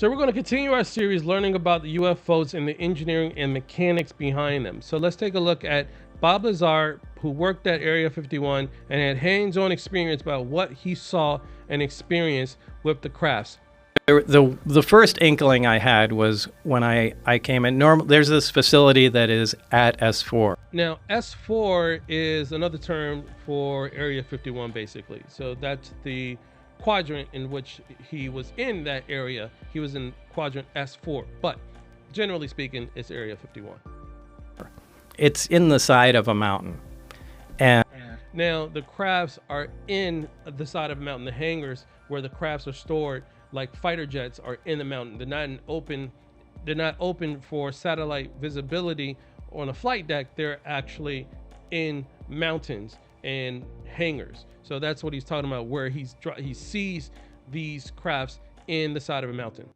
So we're going to continue our series learning about the UFOs and the engineering and mechanics behind them. So let's take a look at Bob Lazar, who worked at Area 51 and had hands-on experience about what he saw and experienced with the crafts. The first inkling I had was when I came in. There's this facility that is at S4. Now, S4 is another term for Area 51, basically. So that's the quadrant in which he was in that area. He was in quadrant S4, but generally speaking, it's Area 51. It's in the side of a mountain. And now the crafts are in the side of a mountain. The hangars where the crafts are stored, like fighter jets, are in the mountain. They're not open for satellite visibility on a flight deck. They're actually in mountains and hangars. So that's what he's talking about, where he sees these crafts in the side of a mountain.